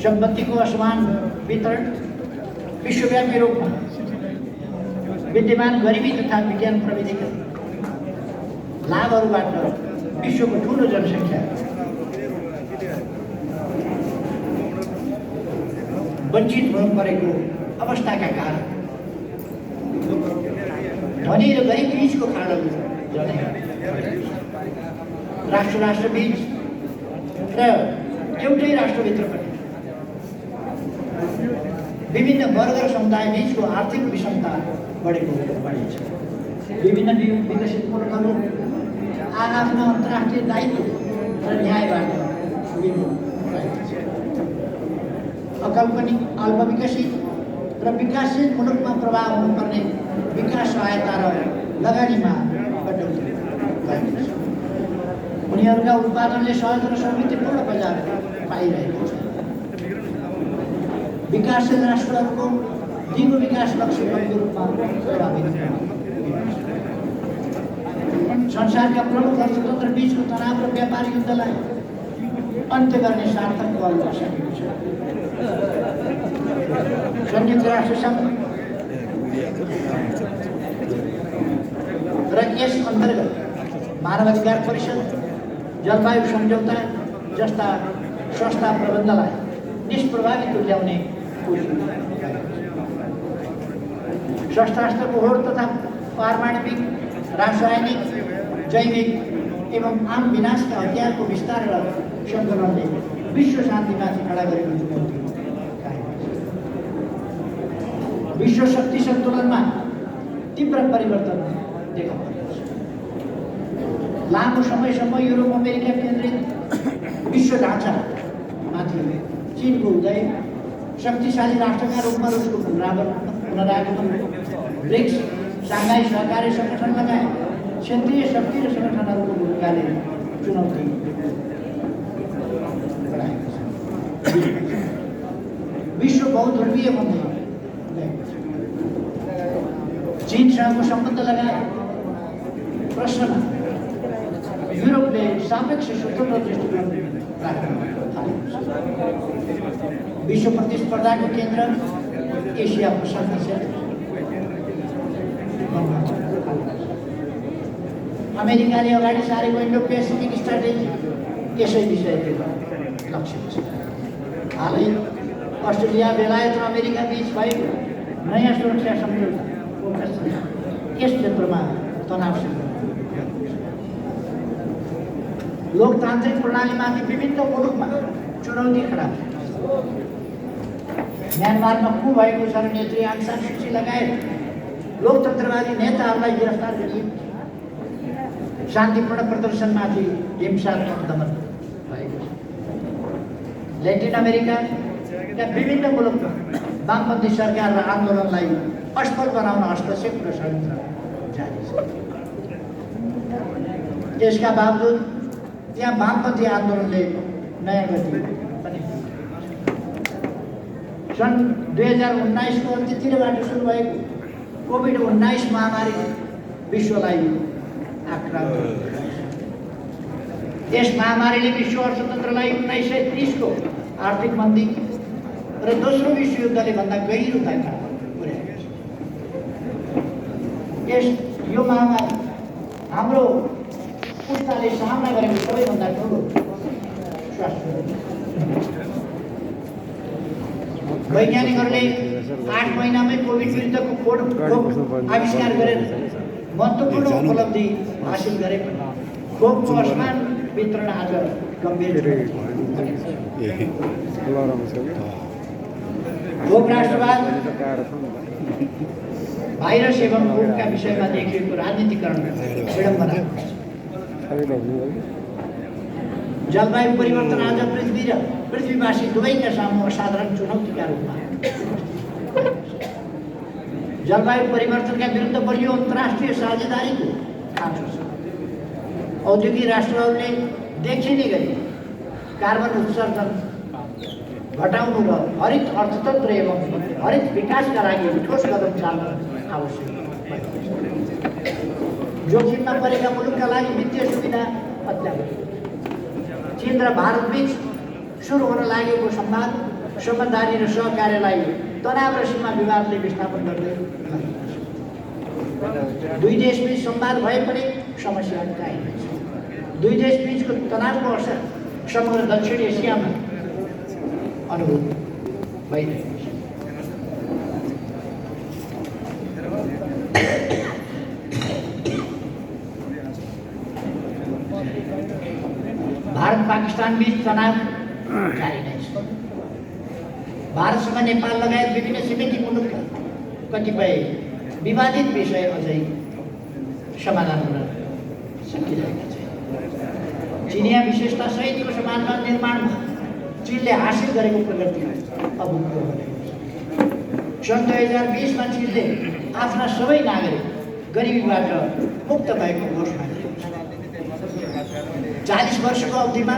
सम्पत्तिको असमान वितरण, विश्वव्यापी रूपमा विद्यमान गरिबी तथा विज्ञान प्रविधिका लाभहरूबाट विश्वको ठुलो जनसङ्ख्या वञ्चित हुनु परेको अवस्थाका कारण धनी र गरिब बीचको खाडल राष्ट्र बीच र एउटै राष्ट्रभित्र पनि विभिन्न वर्ग र समुदाय बीचको आर्थिक विषमता बढेको छ। विभिन्न विकसित मुलुकहरू आफ्नो अन्तर्राष्ट्रिय दायित्व र न्यायबाट अल्पविकसित र विकासशील मुलुकमा प्रभाव हुनुपर्ने विकास सहायता र लगानीमा कटौती भएको छ। उनीहरूका उत्पादनले सहज र समृद्धिपूर्ण बजार पाइरहेको छ। विकासशील राष्ट्रहरूको दिगो विकास लक्ष्यहरूको रूपमा प्रभावित संसारका प्रमुख अर्थतन्त्र बीचको तनाव र व्यापार युद्धलाई अन्त्य गर्ने सार्थक पहल सकेको छ। संयुक्त राष्ट्र सङ्घ र यस अन्तर्गत मानवाधिकार परिषद, जलवायु सम्झौता जस्ता संस्था प्रबन्धलाई निष्प्रभावित तुल्याउने शस्त्रास्त्रको होड तथा पारमाणविक, रासायनिक, जैविक एवं आम विनाशका हतियारको विस्तार र सङ्कलनले विश्व शान्तिमाथि खडा गरेको चुनौती विश्व शक्ति सन्तुलनमा तीव्र परिवर्तन देखा परेको छ। लामो समयसम्म युरोप अमेरिका केन्द्रित विश्व ढाँचामाथि चीनको उदय, शक्तिशाली राष्ट्रका रूपमा रुसको पुनरागमन, ब्रिक्स, साङ्घाई सहकारी सङ्गठन लगायत क्षेत्रीय शक्ति र सङ्गठनहरूको भूमिकाले चुनौती बढाएको छ। विश्व बहुध्रुवीय भन्दै चीनसँगको सम्बन्ध लगायत प्रश्नमा युरोपले सापेक्ष स्वतन्त्र दृष्टिकोण राख्न थालेको छ। विश्व प्रतिस्पर्धाको केन्द्र एसिया प्रशान्त क्षेत्र अमेरिकाले अगाडि सारेको इन्डो पेसिफिक स्ट्राटेजी यसै विषयको लक्ष्य छ। हालै अस्ट्रेलिया, बेलायत र अमेरिका बीच भएको नयाँ सुरक्षा सम्झौता यस क्षेत्रमा तनाव लोकतान्त्रिक प्रणालीमाथि विभिन्न मुलुकमा चुनौती खडा म्यानमारमा कु भएको छ र नेत्री आङ सान सू की लगायत लोकतन्त्रवादी नेताहरूलाई गिरफ्तार गरिएको छ। शान्तिपूर्ण प्रदर्शनमाथि हिंसात्मक दमन भएको छ। ल्याटिन अमेरिकाका विभिन्न मुलुकमा वामपन्थी सरकार र आन्दोलनलाई असफल बनाउन हस्तक्षेप र षड्यन्त्र जारी छ। यसका बावजुद त्यहाँ वामपन्थी आन्दोलनले नयाँ गति पनि सन् 2019को अन्त्यतिरबाट सुरु भएको कोभिड-19 महामारी विश्वलाई आक्रान्त। यस महामारीले विश्व अर्थतन्त्रलाई 1930को आर्थिक मन्दी र दोस्रो विश्वयुद्धले भन्दा गहिरो धक्का पुर्याएको छ। यो महामारी हाम्रो पुस्ताले सामना गरेको सबैभन्दा ठुलो स्वास्थ्य वैज्ञानिकहरूले 8 महिनामै कोभिड विरुद्धको खोप आविष्कार गरेर महत्त्वपूर्ण उपलब्धि हासिल गरे पनि खोपको असमान वितरण आज गम्भीर खोप राष्ट्रवाद, भाइरस एवं खोपका विषयमा देखिएको राजनीतिकरण विडम्बना। जलवायु परिवर्तन आज पृथ्वी र पृथ्वीवासी दुवैका सामु असाधारण चुनौतीका रूपमा जलवायु परिवर्तनका विरुद्ध बलियो अन्तर्राष्ट्रिय साझेदारीको खाँचो छ। औद्योगिक राष्ट्रहरूले देखिने गरी कार्बन उत्सर्जन घटाउनु र हरित अर्थतन्त्र एवं हरित विकासका लागि ठोस कदम चाल्न आवश्यक भएको छ। जोखिममा परेका मुलुकका लागि वित्तीय सुविधा अत्यावश्यक। चीन र भारत बीच सुरु हुन लागेको संवाद समझदारी र सहकार्यलाई तनाव र सीमा विवादले विस्थापन गर्दै दुई देशबीच संवाद भए पनि समस्या कायम छ। दुई देशबीचको तनावको असर समग्र दक्षिण एसियामा अनुभूत भइरहेको छ। भारत पाकिस्तान बीच तनाव जारी नै छ। भारतसँग नेपाल लगायत विभिन्न छिमेकी मुलुकका कतिपय विवादित विषय अझै समाधान हुन सकिरहेका छैन। चिनिया विशेषता सहितको समाधान निर्माणमा चीनले हासिल गरेको प्रगति अभूतपूर्व बनेको छ। सन् 2020मा चीनले आफ्ना सबै नागरिक गरिबीबाट मुक्त भएको घोषणा गरेको छ। 40 वर्षको अवधिमा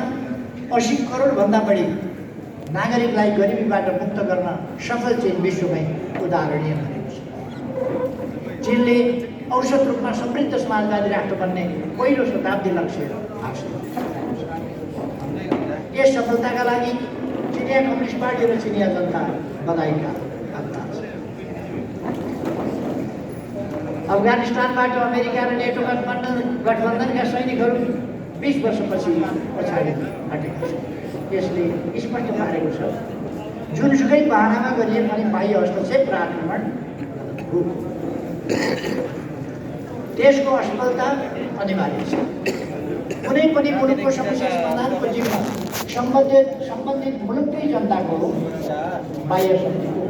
80 करोडभन्दा बढी नागरिकलाई गरिबीबाट मुक्त गर्न सफल चीन विश्वमै उदाहरणीय बनेको छ। चीनले औसत रूपमा समृद्ध समाजवादी राष्ट्र बन्ने पहिलो शताब्दी लक्ष्य हासिल गरेको छ। यस सफलताका लागि चिनिया कम्युनिस्ट पार्टी र चिनिया जनता बधाईका हकदार छन्। अफगानिस्तानबाट अमेरिका र नेटो गठबन्धनका सैनिकहरू 20 वर्षपछि पछाडि हटेका छन्। यसले स्पष्ट पारेको छ जुनसुकै बहानामा गरिए पनि बाह्य हस्तक्षेप र आक्रमण हो। देशको असफलता अनिवार्य छ। कुनै पनि मुलुकको समस्या समाधानको जिम्मा सम्बन्धित मुलुककै जनताको हो, बाह्य शक्तिको।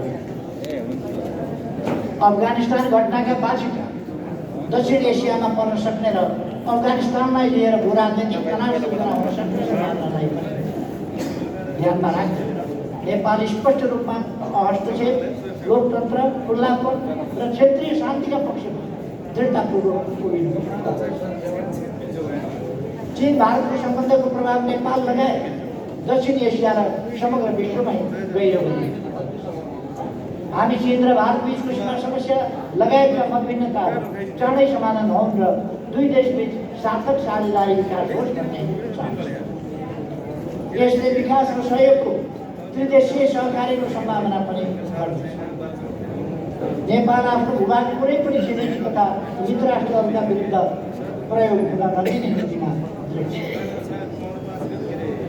अफगानिस्तान घटनाका बाछिटा दक्षिण एसियामा पर्न सक्ने र अफगानिस्तानलाई लिएर भू राजनीतिक तनाव सिर्जना हुन सक्ने सम्भावनालाई ध्यानमा राख्दै नेपाल स्पष्ट रूपमा हस्तक्षेप, लोकतन्त्र, खुल्लापन र क्षेत्रीय शान्तिका पक्षमा दृढतापूर्वक उभिनु। चीन भारतको सम्बन्धको प्रभाव नेपाल लगायत दक्षिण एसिया र समग्र विश्वमै गहिरो बनिएको छ। हामी चीन र भारत बीचको सीमा समस्या लगायतका मतभिन्नताहरू चाँडै समाधान हुन् र दुई देशबीच सार्थक साझेदारी विकास होस् भन्ने चाहन्छौँ। यसले विकास र सहयोगको त्रिदेशीय सहकार्यको सम्भावना पनि गर्दछ। नेपाल आफ्नो भूभाग कुनै पनि छिमेकी तथा मित्र राष्ट्रहरूका विरुद्ध प्रयोग हुन नदिने नीतिमा दृढ छ।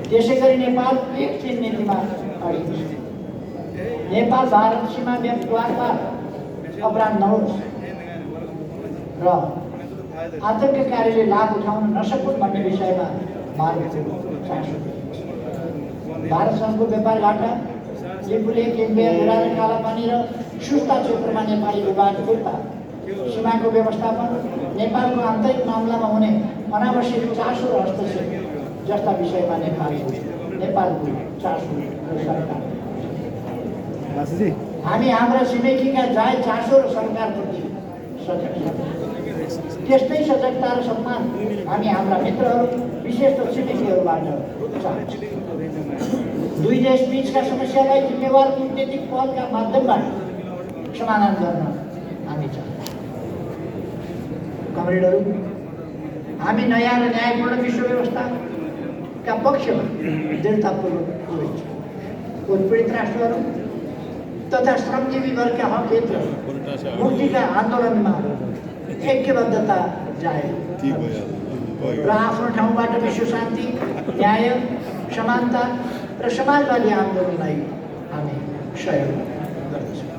त्यसै गरी नेपाल एक चीन नीतिमा अडिग छ। नेपाल भारत सीमा द्वारपार अपराध नहोस् र आतङ्ककारीले लाभ उठाउन नसकुन् भन्ने विषयमा भारतको चासो छ। भारतसँगको व्यापार घाटा, लिपुलेक, घुरा र कालापानी र सुस्ता क्षेत्रमा नेपाली भूभाग फिर्ता, सीमाको व्यवस्थापन, नेपालको आन्तरिक मामलामा हुने अनावश्यक चासो र हस्तक्षेप जस्ता विषयमा नेपालको चासो र सरकार। हामी हाम्रा छिमेकीका जायज चासो र सरकारप्रति सजग छौँ। त्यस्तै सजगता र सम्मान हामी हाम्रा मित्रहरू विशेष त छिमेकीहरूबाट चाहन्छौँ। दुई देश बीचका समस्यालाई जिम्मेवार कूटनीतिक पहलका माध्यमबाट समाधान गर्न हामी चाहन्छौँ। कमरेडहरू, हामी नयाँ र न्यायपूर्ण विश्व व्यवस्थाका पक्षमा दृढतापूर्वक उभिन्छौँ। उत्पीडित राष्ट्रहरू तथा श्रमजीवी वर्गका हक क्षेत्र मुक्तिका आन्दोलनमा ऐक्यबद्धता जाहेर र आफ्नो ठाउँबाट विश्व शान्ति, न्याय, समानता र समाजवादी आन्दोलनलाई हामी सहयोग गर्दछौँ।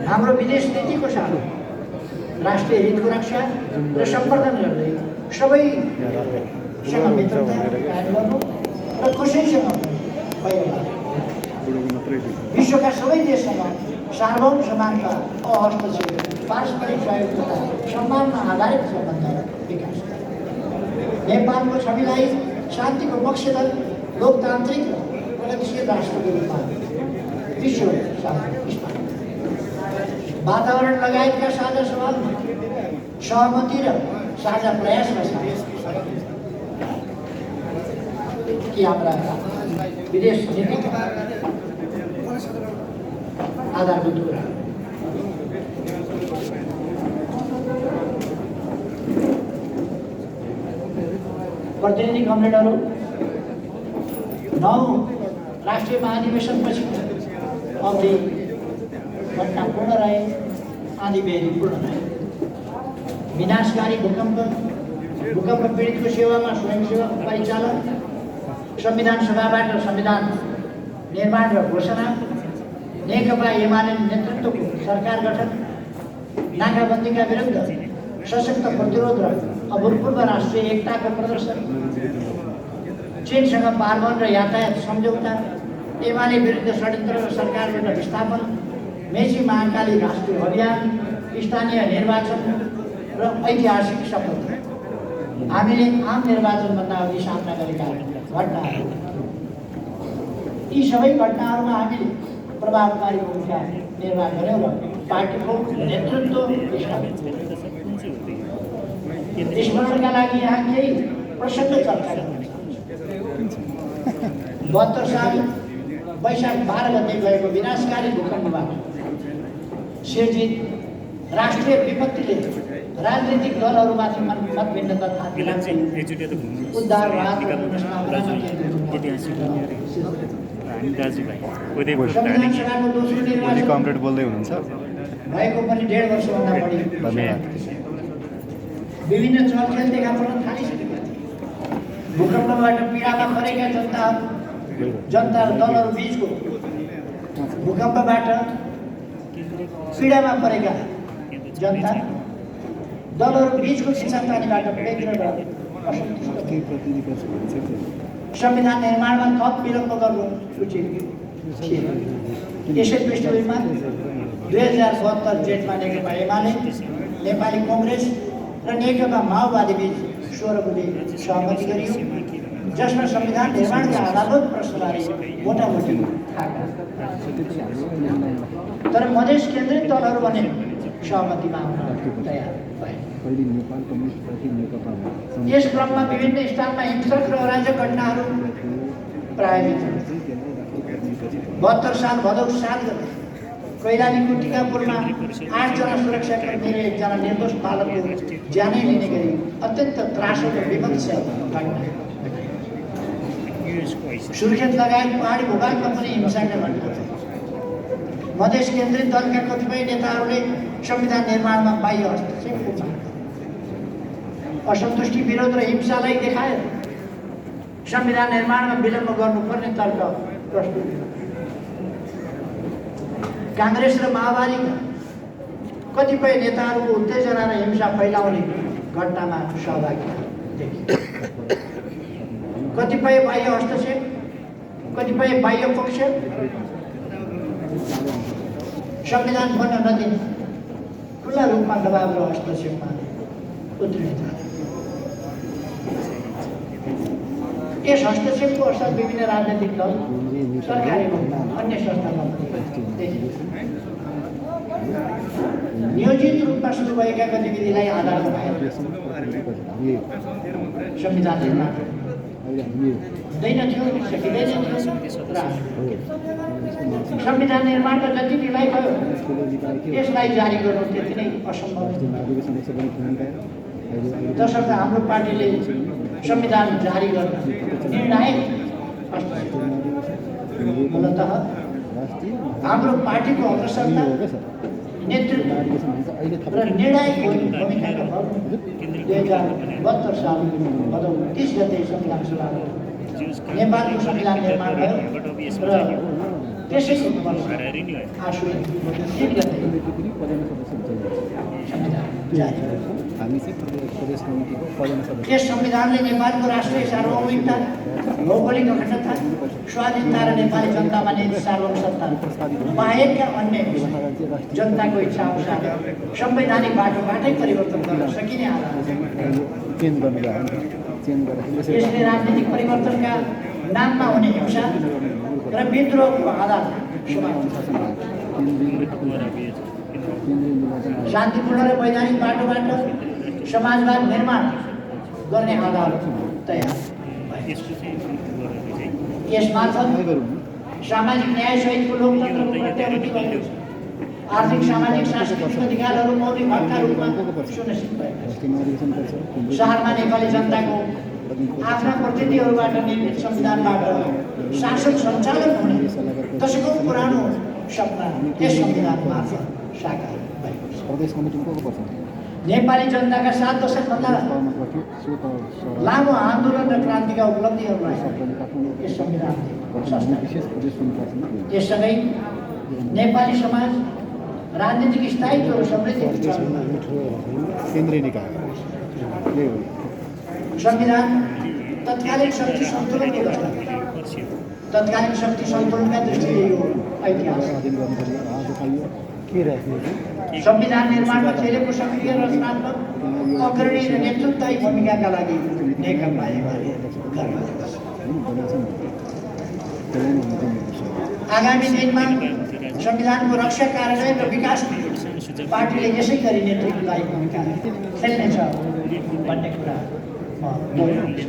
हाम्रो विदेश नीतिको साथ राष्ट्रिय हितको रक्षा र सम्वर्धन गर्दै सबैसँग मित्रता कायम गर्नु र कसैसँग विश्वका सबै देशसँग सार्वभौम समानता, हस्तक्षेप, पारस्परिक सहयोग तथा सम्मानमा आधारित सम्बन्ध विकास गर्नु। नेपालको छविलाई शान्तिको पक्षधर, लोकतान्त्रिक र प्रगतिशील राष्ट्रको रूपमा विश्व वातावरण लगायतका साझा सवालमा सहमति र साझा प्रयासका साथ कि हाम्रा विदेश नीतिका आधारभूत कुरा प्रतिनिधि कमरेडहरू 9 राष्ट्रिय महाधिवेशनपछि अवधि घटना पूर्ण रहे, आँधीबेहरी पूर्ण रहे। विनाशकारी भूकम्प पीडितको सेवामा स्वयंसेवक परिचालन, संविधान सभाबाट संविधान निर्माण र घोषणा, नेकपा एमाले नेतृत्वको सरकार गठन, नाकाबन्दीका विरुद्ध सशक्त प्रतिरोध र अभूतपूर्व राष्ट्रिय एकताको प्रदर्शन, चीनसँग पारवन र यातायात सम्झौता, एमाले विरुद्ध षड्यन्त्र र सरकारबाट विस्थापन, मेची महाकाली राष्ट्रिय अभियान, स्थानीय निर्वाचन र ऐतिहासिक सफलता। हामीले आम निर्वाचनभन्दा अघि सामना गरेका घटनाहरू, यी सबै घटनाहरूमा हामीले प्रभावकारी भूमिका निर्वाह गऱ्यौँ र पार्टीको नेतृत्व स्मरणका लागि यहाँ केही प्रसङ्ग चर्चा गर्न चाहन्छु। 72 साल वैशाख 12 गते गएको विनाशकारी भूकम्पबाट सिर्जित राष्ट्रिय विपत्तिले राजनीतिक दलहरूमाथि मतभिन्नता उद्धार राहत कमरेड बोल्दै हुनुहुन्छ भएको पनि 1.5 वर्षभन्दा बढी विभिन्न चलखेल देखा पर्न थालिसकेका थिए। भूकम्पबाट पीडामा परेका जनता र दलहरू बीचको भूकम्पबाट पीडामा परेका जनता दलहरू बीचको खिचातानीबाट व्यग्र र संविधान निर्माणमा थप विलम्ब गर्नु उचित थिएन। यसै पृष्ठभूमिमा 2072 जेठमा नेकपा एमाले, नेपाली कङ्ग्रेस र नेकपा माओवादी बीच 16 बुँदे सहमति गरियो, जसमा संविधान निर्माणका आधारभूत प्रश्नबारे मोटामोटी थाहा। तर मधेस केन्द्रित दलहरू भने सहमतिमा आउन तयार भए। यस क्रममा विभिन्न स्थानमा हिंसक र अराजक घटनाहरू प्रायोजित हुन्। 72 साल भदौ 7 गते कैलालीको टिकापुरमा 8 जना सुरक्षाकर्मी र 1 जना निर्दोष बालकको ज्यानै लिने गरी अत्यन्त त्रासद र विभत्स घटना। सुर्खेत लगायत पहाडी भूभागमा पनि हिंसाका घटना छन्। मधेस केन्द्रित दलका कतिपय नेताहरूले संविधान निर्माणमा बाह्य हस्तक्षेपको माग, असन्तुष्टि, विरोध र हिंसालाई देखाएर संविधान निर्माणमा विलम्ब गर्नुपर्ने तर्क प्रस्तुत गर्यो। काङ्ग्रेस र माओवादीका कतिपय नेताहरूको उत्तेजना र हिंसा फैलाउने घटनामा सहभागी देखियो। कतिपय बाह्य हस्तक्षेप, कतिपय बाह्य पक्ष संविधान बन्न नदिने खुल्ला रूपमा दबाव र हस्तक्षेपमा उत्रिन्छ। यस हस्तक्षेपको असर विभिन्न राजनैतिक दल, सरकारी अन्य संस्थामा देखिन्छ। नियोजित रूपमा सुरु भएका गतिविधिलाई आधार बनाएर संविधान निर्माण हुँदैन थियो, सकिँदैन थियो र संविधान निर्माणका जति ढिलाइ भयो यसलाई जारी गर्नु त्यति नै असम्भव। तसर्थ हाम्रो पार्टीले संविधान जारी गर्न निर्णायक मूलतः हाम्रो पार्टीको अग्रसरता, नेतृत्व र निर्णायक भूमिकाका भाव 2072 साल भदौ 30 गते संविधान सभामा नेपालको संविधान निर्माण भयो र त्यसै आश्विन 3 गते यस संविधानले नेपालको राष्ट्रिय सार्वभौमिकता, भौगोलिक अखण्डता, स्वाधीनता र नेपाली जनतामा निहित सार्वभौम सत्ता बाहेकका अन्य जनताको इच्छा अनुसार संवैधानिक बाटोबाटै परिवर्तन गर्न सकिने आधार। यसले राजनीतिक परिवर्तनका नाममा हुने हिंसा र विद्रोहको आधार शान्तिपूर्ण र वैधानिक बाटोबाट समाजवाद निर्माण गर्ने आधार तयार भए। यसमार्फत सामाजिक न्यायसहितको लोकतन्त्रको प्रत्याभूति भएको छ। आर्थिक, सामाजिक, सांस्कृतिक अधिकारहरू मौलिक हकका रूपमा सुनिश्चित भएका छन्। शहरमा नेपाली जनताको आफ्ना प्रतिनिधिहरूबाट निर्मित संविधानबाट शासन सञ्चालन हुने दशकौं पुरानो सपना यस संविधान मार्फत साकार भएको छ। नेपाली जनताका 7 दशकभन्दा लामो आन्दोलन र क्रान्तिका उपलब्धिहरूलाई यस संविधानले यससँगै नेपाली समाज राजनीतिक स्थायित्व र समृद्धि संविधान तत्कालीन शक्ति सन्तुलनको दस्तावेज तत्कालीन शक्ति सन्तुलनका दृष्टिले यो ऐतिहासिक संविधान निर्माणमा खेलेको सक्रिय रचनात्मक अग्रणी र नेतृत्वदायी भूमिकाका लागि नेकपा एमाले गर्व गर्दछ। आगामी दिनमा संविधानको रक्षा कार्यान्वयन र विकास पार्टीले यसै गरी नेतृत्वदायी भूमिका खेल्नेछ भन्ने कुरा म दोहोऱ्याउँछु।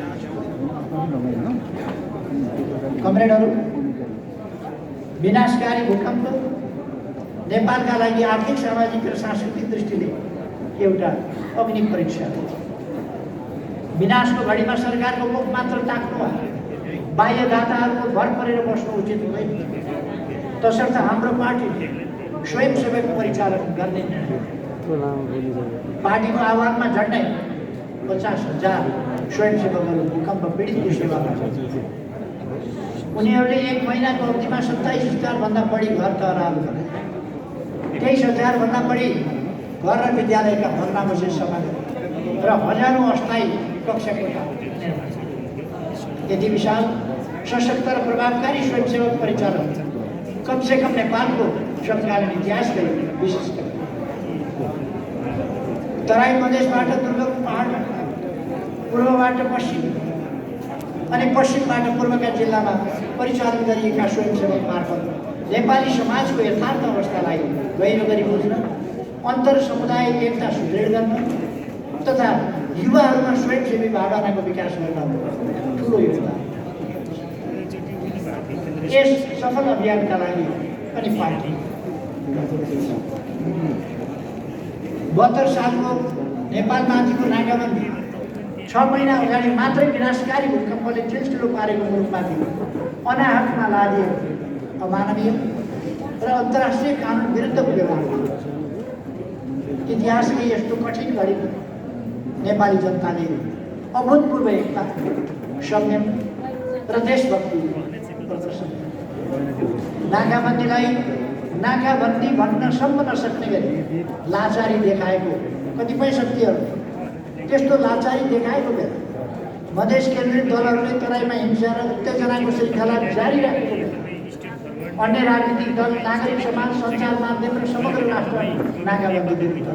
कमरेडहरू, विनाशकारी भूकम्प नेपालका लागि आर्थिक, सामाजिक र सांस्कृतिक दृष्टिले एउटा अग्नि परीक्षा हो। विनाशको घडीमा सरकारको मुख मात्र ताक्नु वा बाह्य दाताहरूको भर परेर बस्नु उचित हुँदैन। तसर्थ हाम्रो पार्टीले स्वयंसेवक परिचालन गर्ने पार्टीको आह्वानमा झन्डै 50,000 स्वयंसेवकहरू भूकम्प पीडितको सेवामा छन्। उनीहरूले 1 महिनाको अवधिमा 27,000 बढी घर तहराहरू गरे। 23,000 बढी घर र विद्यालयका भग्नावशेष सफा गरे र हजारौं अस्थायी कक्षा कोठा निर्माण गरे। यति विशाल, सशक्त र प्रभावकारी स्वयंसेवक परिचालन कमसेकम नेपालको समकालीन इतिहासकै विशिष्ट। तराई मधेसबाट दुर्गम पहाड, पूर्वबाट पश्चिम अनि पश्चिमबाट पूर्वका जिल्लामा परिचालन गरिएका स्वयंसेवक मार्फत नेपाली समाजको यथार्थ अवस्थालाई गहिरो गरी बुझ्न, अन्तर समुदाय एकता सुदृढ गर्न तथा युवाहरूमा स्वयंसेवी भावनाको विकास गर्न ठुलो योगदान। यस सफल अभियानका लागि पनि पार्टी 72 सालको नेपालमाथिको नाकाबन्दी 6 महिना अगाडि मात्रै विनाशकारी भूकम्पले ठुलो पारेको मुलुकमाथि अनाहकमा लादिएको अमानवीय र अन्तर्राष्ट्रिय कानुन विरुद्धको व्यवहार हो। इतिहासकै यस्तो कठिन घडीमा नेपाली जनताले अभूतपूर्व एकता, संयम र देशभक्ति प्रदर्शन नाकाबन्दीलाई नाकाबन्दी भन्न सम्म नसक्ने गरी लाचारी देखाएको कतिपय शक्तिहरू त्यस्तो लाचारी देखाएको बेला मधेस केन्द्रित दलहरूले तराईमा हिंसा र उत्तेजनाको श्रृङ्खला जारी राखेको बेला अन्य राजनीतिक दल, नागरिक समाज, सञ्चार माध्यम र समग्र राष्ट्र नाकाबन्दी विरुद्ध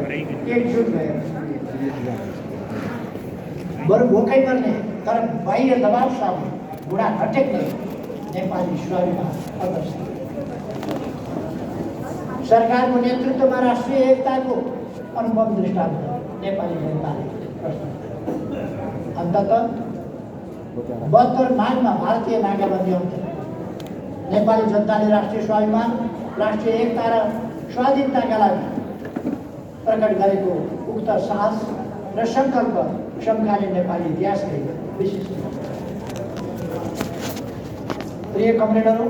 एकजुट भएर बरु भोकै पर्ने तर बाहिर दबाव सामु बुढा नटेक्ने नेपाली स्वाभिमान प्रदर्श। सरकारको नेतृत्वमा राष्ट्रिय एकताको अनुभव दृष्टान्त नेपाली जनताले अन्ततः 72 माघमा भारतीय नाकाबन्दी अन्त नेपाली जनताले राष्ट्रिय स्वाभिमान, राष्ट्रिय एकता र स्वाधीनताका लागि प्रकट गरेको उक्त साहस र सङ्कल्प समकालीन नेपाली इतिहासकै विशिष्ट। प्रिय कमरेडहरू,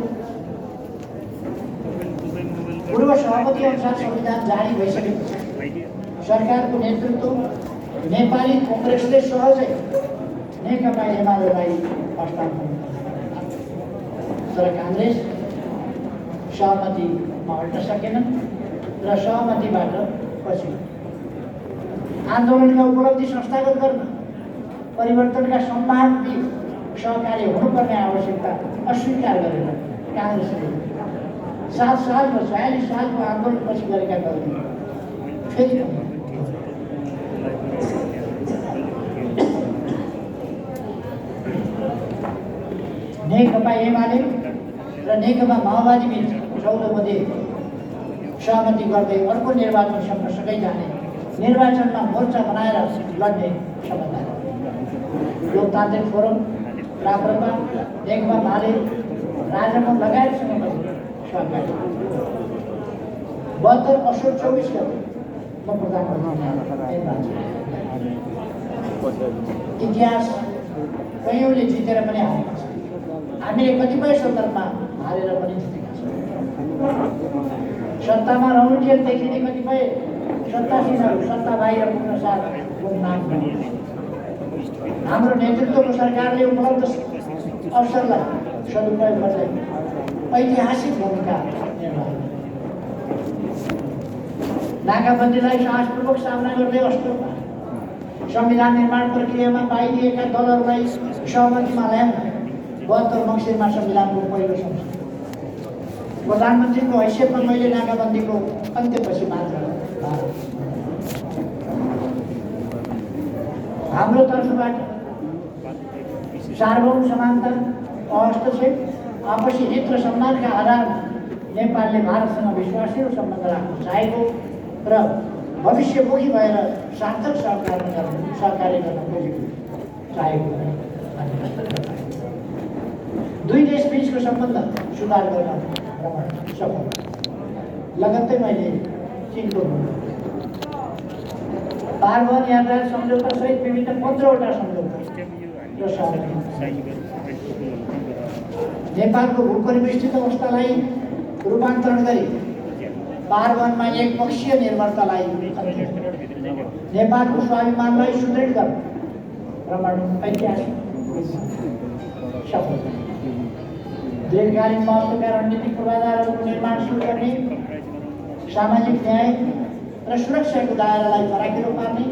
पूर्व सहमति अनुसार संविधान जारी भइसकेपछि सरकारको नेतृत्व नेपाली कङ्ग्रेसले सहजै नेकपा एमालेलाई हस्तान्तरण गर्यो। तर काङ्ग्रेस सहमतिमा अट्न सकेनन् र सहमतिबाट पछि आन्दोलनका उपलब्धि संस्थागत गर्न परिवर्तनका सम्भाव्य सहकार्य हुनुपर्ने आवश्यकता अस्वीकार गरेर काङ्ग्रेसले 7 साल र 46 सालको आन्दोलनपछि गरेका गल्ती फेरि नेकपा एमाले र नेकपा माओवादी बीच 14 मध्ये सहमति गर्दै अर्को निर्वाचनसम्म सबै जाने निर्वाचनमा मोर्चा बनाएर लड्ने क्षमता। लोकतान्त्रिक फोरम, राप्रपा, नेकपा माले, राजमो लगायतसँग पनि सहकारी 72 असोज 24 गते म प्रधानमन्त्री। इतिहास कैयौँले जितेर पनि हारेका छन्। हामीले कतिपय सन्दर्भमा हारेर पनि जितेका छौँ। सत्तामा रहनुन्जेल देखिने कतिपय सत्तासीनहरू सत्ता बाहिर पुग्न साथ गुमनाम बने। हाम्रो नेतृत्वको सरकारले उपलब्ध अवसरलाई सदुपयोग गर्दै ऐतिहासिक भूमिका निर्वाह गरे। नाकाबन्दीलाई साहसपूर्वक सामना गर्दै अष्टौँमा संविधान निर्माण प्रक्रियामा पाइएका दलहरूलाई सहमतिमा ल्याउन 72 मङ्सिरमा संविधानको पहिलो संशोधन। प्रधानमन्त्रीको हैसियतमा मैले नाकाबन्दीको अन्त्यपछि मात्र हाम्रो तर्फबाट सार्वभौम समानता, हस्तक्षेप, आपसी हित र सम्मानका आधारमा नेपालले भारतसँग विश्वासिलो सम्बन्ध राख्न चाहेको र भविष्यमुखी भएर सार्थक सहकार्य गर्न खोजेको चाहेको दुई देशबीचको सम्बन्ध सुधार गर्न सफल। लगत्तै मैले चीनको पारवन यातायात सम्झौता सहित विभिन्न 15वटा सम्झौता र सहमति नेपालको भूपरिवेष्टित अवस्थालाई रूपान्तरण गरी पारवनमा एकपक्षीय निर्भरतालाई नेपालको स्वाभिमानलाई सुदृढ गर्न भ्रमण ऐतिहासिक सफल। दीर्घकालीन महत्त्वका रणनीतिक पूर्वाधारहरूको निर्माण सुरु गर्ने, सामाजिक न्याय र सुरक्षाको दायरालाई फराकिलो पार्ने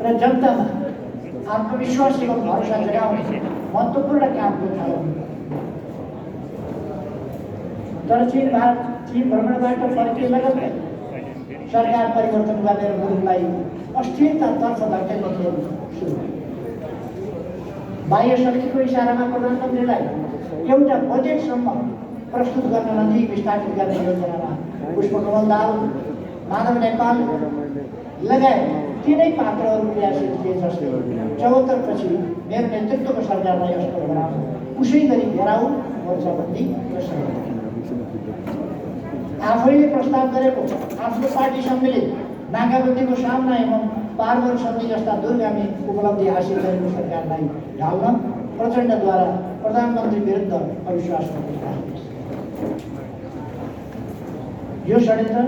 र जनतामा आत्मविश्वास एवं भरोसा जगाउने महत्त्वपूर्ण कामको थालनी। तर चीन भ्रमणबाट फर्किए लगत्तै सरकार परिवर्तन गरेर मुलुकलाई अस्थिरतातर्फ धकेल्ने खेल सुरु भयो। बाह्य शक्तिको इसारामा प्रधानमन्त्रीलाई एउटा बजेटसम्म प्रस्तुत गर्न नदिई विस्थापित गर्ने योजनामा पुष्पकमल दाहाल, माधव नेपाल लगायत तीनै पात्रहरू क्रियाशील थिए जसले 74 पछि मेरो नेतृत्वको सरकारलाई असफल बनाउन उसै गरी घेराउ, मोर्चाबन्दी र सहयोग। आफैले प्रस्ताव गरेको आफ्नो पार्टी सम्मिलित नाकाबन्दीको सामना एवं पारवन सन्धि जस्ता दूरगामी उपलब्धि हासिल गरेको सरकारलाई ढाल्न प्रचण्डद्वारा प्रधानमन्त्री विरुद्ध अविश्वास यो षड्यन्त्र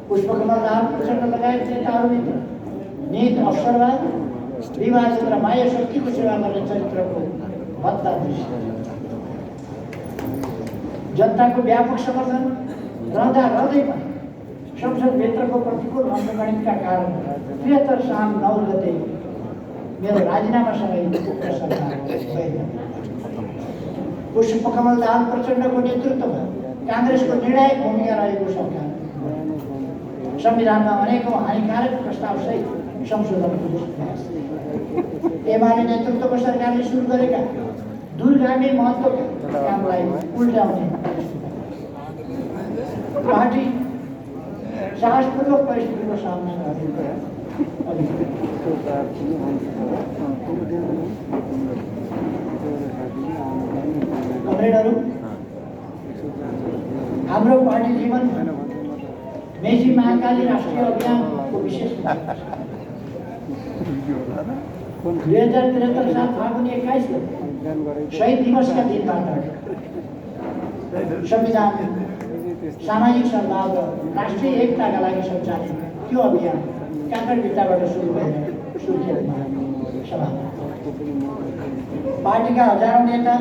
पुष्पकमल दाहाल, प्रचण्ड लगायत नेताहरूभित्र नीत, अवसरवाद, विभाजन र बाह्य शक्तिको सेवा गर्ने चरित्रको भद्दा दृश्य। जनताको व्यापक समर्थन रहँदै पनि संसदभित्रको प्रतिकूल अंकगणितका कारण 73 साल 9 गते मेरो राजीनामासँगै सरकार पुष्पकमल दाहाल प्रचण्डको नेतृत्वमा काङ्ग्रेसको निर्णायक भूमिका रहेको सरकार संविधानमा अनेकौं हानिकारक प्रस्तावसहित संशोधनको प्रयास। एमाले नेतृत्वको सरकारले सुरु गरेका दूरगामी महत्त्वका कामलाई उल्टाउने पार्टी साहसपूर्वक परिस्थितिको सामना गरेको कमरेडहरू, हाम्रो पार्टी जीवन मेची महाकाली राष्ट्रिय अभियानको विशेष 2073 साल फागुन 21 गते शहीद दिवसका दिनबाट संविधान, सामाजिक सद्भाव र राष्ट्रिय एकताका लागि सञ्चालित त्यो अभियान काँकडभित्रबाट सुरु भएर सुर्खेतमा सभा। पार्टीका हजारौं नेता,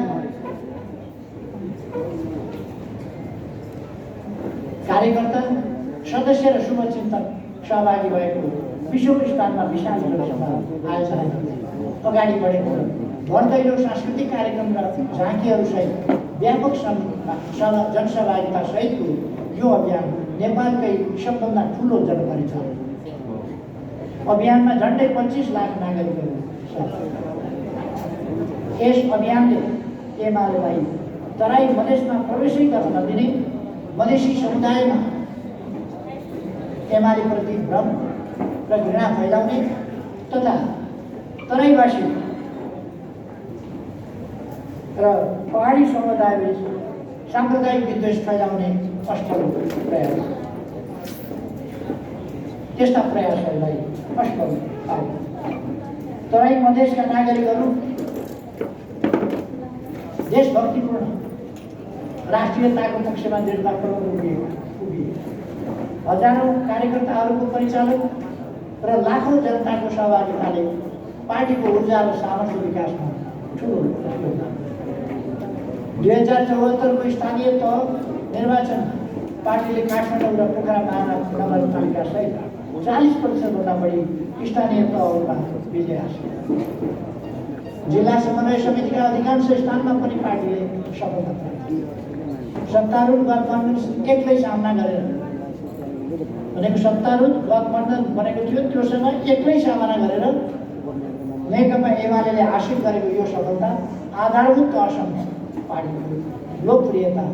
कार्यकर्ता, सदस्य र शुभचिन्तक सहभागी भएको विश्वको स्थानमा विशाल जनसभा आयोजना अगाडि बढेको भरदैलो सांस्कृतिक कार्यक्रम र झाँकीहरूसहित व्यापक जनसहभागिता सहितको यो अभियान नेपालकै सबभन्दा ठुलो जनपरिचालन अभियानमा झन्डै 25 लाख नागरिकहरू यस अभियानले एमालेलाई तराई मधेसमा प्रवेशै गर्न नदिने, मधेसी समुदायमा एमालेप्रति भ्रम र घृणा फैलाउने तथा तराईवासी र पहाडी समुदायबीच साम्प्रदायिक विद्वेष फैलाउने अष्टल प्रयास। त्यस्ता प्रयासहरूलाई असफल पाए। तराई मधेसका नागरिकहरू देशभक्तिपूर्ण राष्ट्रियताको पक्षमा दृढतापूर्वक उभिए। हजारौँ कार्यकर्ताहरूको परिचालन र लाखौँ जनताको सहभागिताले पार्टीको ऊर्जा र सामर्थ्य विकासमा ठुलो योगदान। 2074को स्थानीय तह निर्वाचन पार्टीले काठमाडौँ र पोखरा महानगरपालिका सहित 40%भन्दा बढी स्थानीय तहहरूमा विजय हासिल। जिल्ला समन्वय समितिका अधिकांश स्थानमा पनि पार्टीले सफलता प्राप्त। सत्तारूढ गठबन्धन एक्लै सामना गरेर भनेको सत्तारूढ गठबन्धन बनेको थियो, त्योसँग एक्लै सामना गरेर नेकपा एमाले हासिल गरेको यो सफलता आधारभूत तहसम्म पार्टीको लोकप्रियता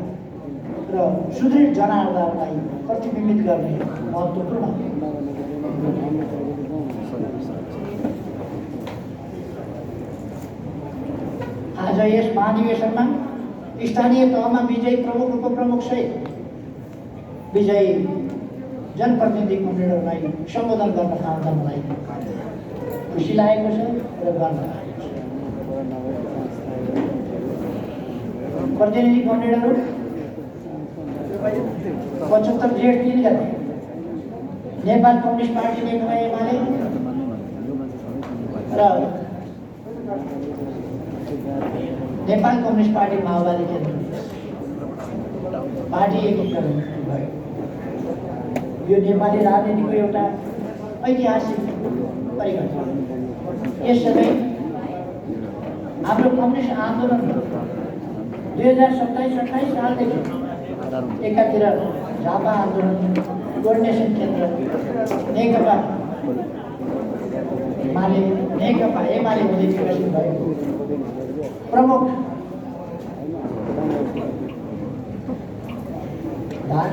र सुदृढ जनाधारलाई प्रतिबिम्बित गर्ने महत्त्वपूर्ण। आज यस महाधिवेशनमा स्थानीय तहमा विजयी प्रमुख उपप्रमुख सहित विजयी जनप्रतिनिधि मण्डलहरूलाई सम्बोधन गर्न पाउँदा मलाई खुसी लागेको छ र गर्व लागेको छ। प्रतिनिधि मण्डलहरू 75 जेठ 3 गते नेपाल कम्युनिस्ट पार्टी नेकपा एमाले र नेपाल कम्युनिस्ट पार्टी माओवादी केन्द्र पार्टी एकीकरण भयो। यो नेपाली राजनीतिको एउटा ऐतिहासिक परिवर्तन। यस समय हाम्रो कम्युनिस्ट आन्दोलन 2027-28 सालदेखि एकातिर झापा आन्दोलन, कोअर्डिनेसन केन्द्र नेकपा एमाले हुँदै विकसित भएको प्रमुख धार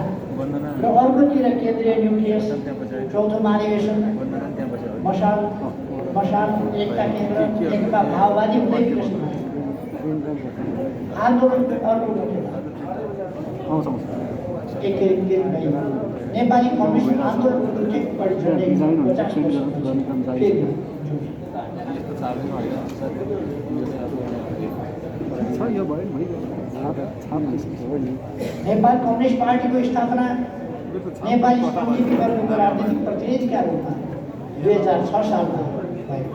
र अर्कोतिर केन्द्रीय न्युक्लियस, चौथो महाधिवेशन मशाल एकता केन्द्र नेकपा माओवादी हुँदै विकसित भयो। आन्दोलन अर्को नेपाली कम्युनिस्ट आन्दोलनको जुन बढी जोड्ने 50% नेपाल कम्युनिस्ट पार्टीको स्थापना नेपाली श्रमजीवी वर्गको राजनीतिक प्रतिनिधिका रूपमा 2006 सालमा भयो।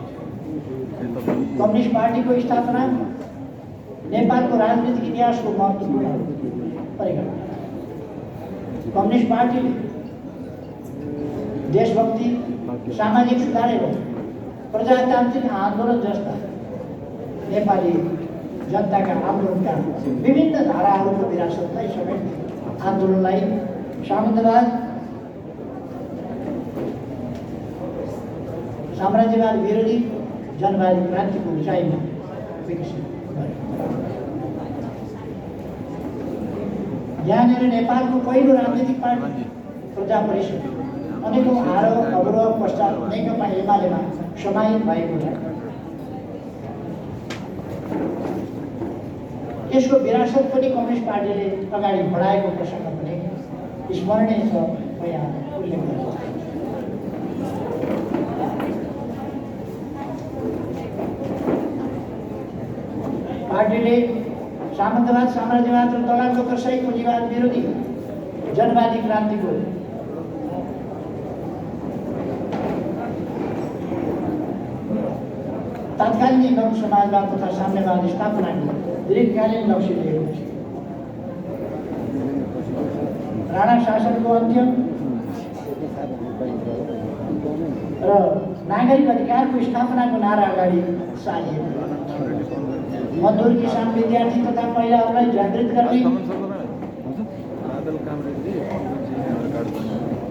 कम्युनिस्ट पार्टीको स्थापना नेपालको राजनीतिक इतिहासको महत्त्वपूर्ण परिघटना। कम्युनिस्ट पार्टीले देशभक्ति, सामाजिक सुधार एवं प्रजातान्त्रिक आन्दोलन जस्ता नेपाली जनताका आन्दोलनका विभिन्न धाराहरूको विरासतलाई समेट्ने आन्दोलनलाई साम्राज्यवाद विरोधी जनवादी क्रान्तिको उचाइमा विकसित गर्यो। यहाँनिर नेपालको पहिलो राजनीतिक पार्टी प्रजा परिषद अनेकौँ आरोह अवरोह पश्चात नेकपा एमालेमा समाहित भएको छ। यसको विरासत पनि कम्युनिस्ट पार्टीले अगाडि बढाएको प्रसङ्ग पनि स्मरणीय छ। म यहाँ उल्लेख गर्न चाहन्छु। पार्टीले सामन्तवाद, साम्राज्यवाद र दलाल नोकरशाही पुँजीवाद विरोधी जनवादी क्रान्तिको तत्कालीन एवं समाजवाद तथा साम्यवाद स्थापनाको दीर्घकालीन लक्ष्य लिएको छ। राणा शासनको अन्त्य र नागरिक अधिकारको स्थापनाको नारा अगाडि सारिएको मजदुर, किसान, विद्यार्थी तथा महिलाहरूलाई जागृत गर्ने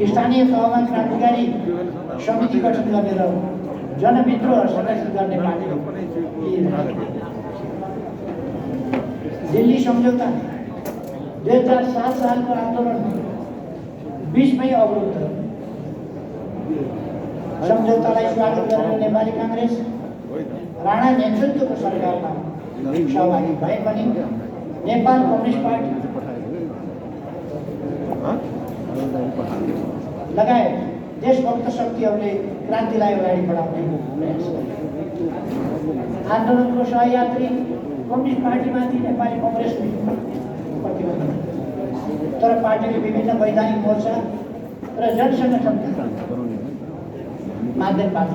स्थानीय तहमा क्रान्तिकारी समिति गठन गरेर जनविद्रोह संरक्षण गर्ने पार्टी। दिल्ली सम्झौता 2007 सालको आन्दोलन 20 मई अवरुद्ध। सम्झौतालाई स्वागत गरेर नेपाली काङ्ग्रेस राणा नेतृत्वको सरकारमा सहभागी भए पनि नेपाल कम्युनिस्ट पार्टी लगायत देशभक्त शक्तिहरूले क्रान्तिलाई अगाडि बढाउने प्रयास गरे। आन्दोलनको सहयात्री कम्युनिस्ट पार्टीमाथि नेपाली कङ्ग्रेसले प्रतिबन्ध, तर पार्टीले विभिन्न वैधानिक मोर्चा र जनसङ्गठनका माध्यमबाट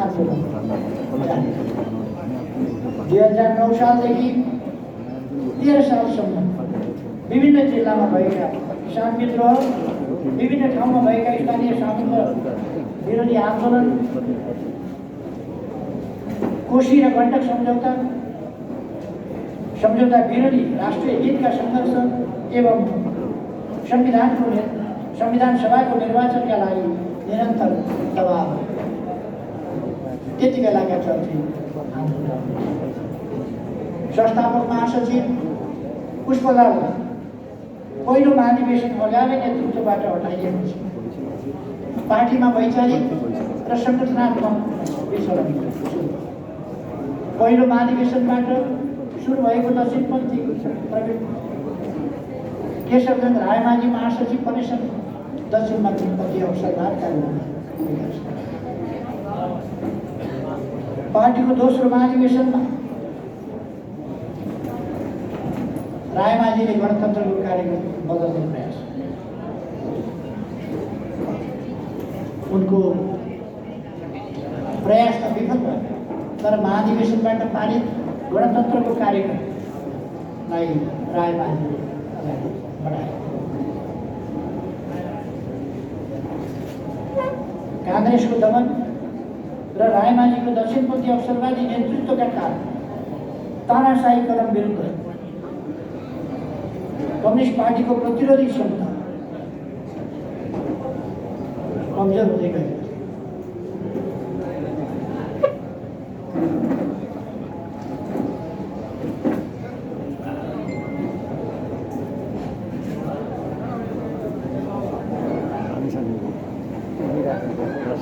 आन्दोलन 2009 सालदेखि 13 सालसम्म विभिन्न जिल्लामा भएका किसान विद्रोह, विभिन्न ठाउँमा भएका स्थानीय स्वामित्व विरोधी आन्दोलन, कोशी र गण्डक सम्झौता विरोधी राष्ट्रिय हितका सङ्घर्ष एवं संविधान सभाको निर्वाचनका लागि निरन्तर दबाव, त्यति बेलाका चर्चित आन्दोलन। संस्थापक महासचिव पुष्पलाललाई पहिलो महाधिवेशन अगावै नेतृत्वबाट हटाइएपछि पार्टीमा वैचारिक र सङ्गठनात्मक विचलन पहिलो महाधिवेशनबाट सुरु भएको दक्षिणपन्थी केशवचन्द्र रायमाझी महासचिव बनेछन्। दक्षिणमा तिब्बती अवसरवादका रूपमा पार्टीको दोस्रो महाधिवेशनमा रायमाझीले गणतन्त्रको कार्यक्रम बदल्ने प्रयास, उनको प्रयास त विफल भयो, तर महाधिवेशनबाट पारित गणतन्त्रको कार्यक्रमलाई रायमाझीले अगाडि बढाए। काङ्ग्रेसको दमन र रायमाझीको दक्षिणपन्थी अवसरवादी नेतृत्वका कारण तानाशाही कदम विरुद्ध कम्युनिस्ट पार्टीको प्रतिरोधी क्षमता कमजोर हुँदै गयो।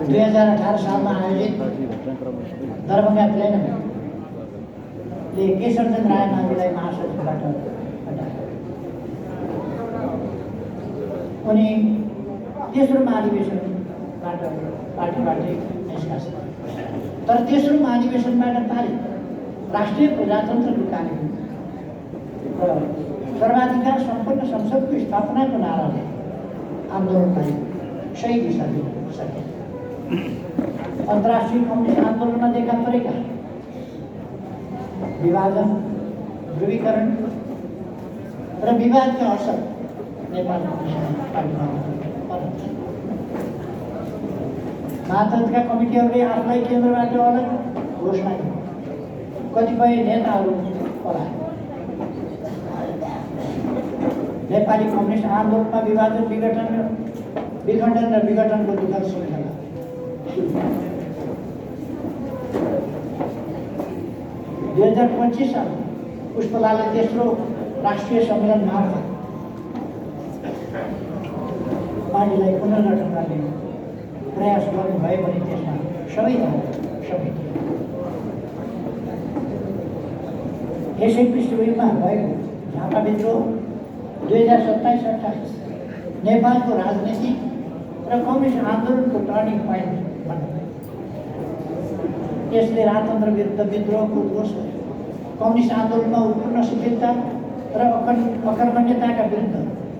दुई 2018 सालमा आयोजित दरभङ्गा प्लेनले केशवचन्द्र रायमाझीलाई महासचिवबाट हटाए। उनी तेस्रो महाधिवेशनबाट पार्टीबाटै निष्कासित, तर तेस्रो महाधिवेशनबाट पारित राष्ट्रिय प्रजातन्त्रको कार्यक्रम र सर्वाधिकार सम्पन्न संसदको स्थापनाको नाराले आन्दोलनलाई सही दिशा दिन सके। अन्तर्राष्ट्रिय कम्युनिस्ट आन्दोलनमा देखा परेका विभाजन, ध्रुवीकरण र विवादका असर नेपाल कम्युनिस्ट पार्टीमा महातन्त्रका कमिटीहरूले आफूलाई केन्द्रबाट अलग घोषणा गरे। कतिपय नेताहरू पलाए। नेपाली कम्युनिस्ट आन्दोलनमा विभाजन, विखण्डन र विघटनको दुःखद श्रृङ्खला 2025 साल पुष्पलालले तेस्रो राष्ट्रिय सम्मेलन मार्फत पार्टीलाई पुनर्गठन गर्ने प्रयास गर्नुभयो भने त्यसमा सबै समिति यसै पृष्ठभूमिमा भएको झापा विद्रोह 2027-28 नेपालको राजनीतिक र कम्युनिस्ट आन्दोलनको टर्निङ पोइन्ट बन्यो। यसले राजतन्त्र विरुद्ध विद्रोहको उद्घोष गर्यो। कम्युनिस्ट आन्दोलनमा उत्पन्न शिथिलता र अकर्मण्यताका विरुद्ध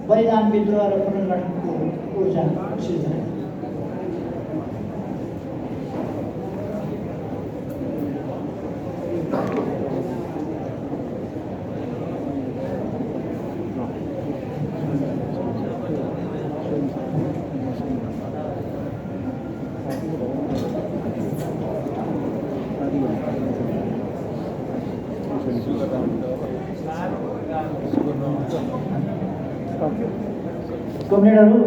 बलिदान, विद्रोह र पुनर्गठनको ऊर्जा सिर्जना। कमरेडहरू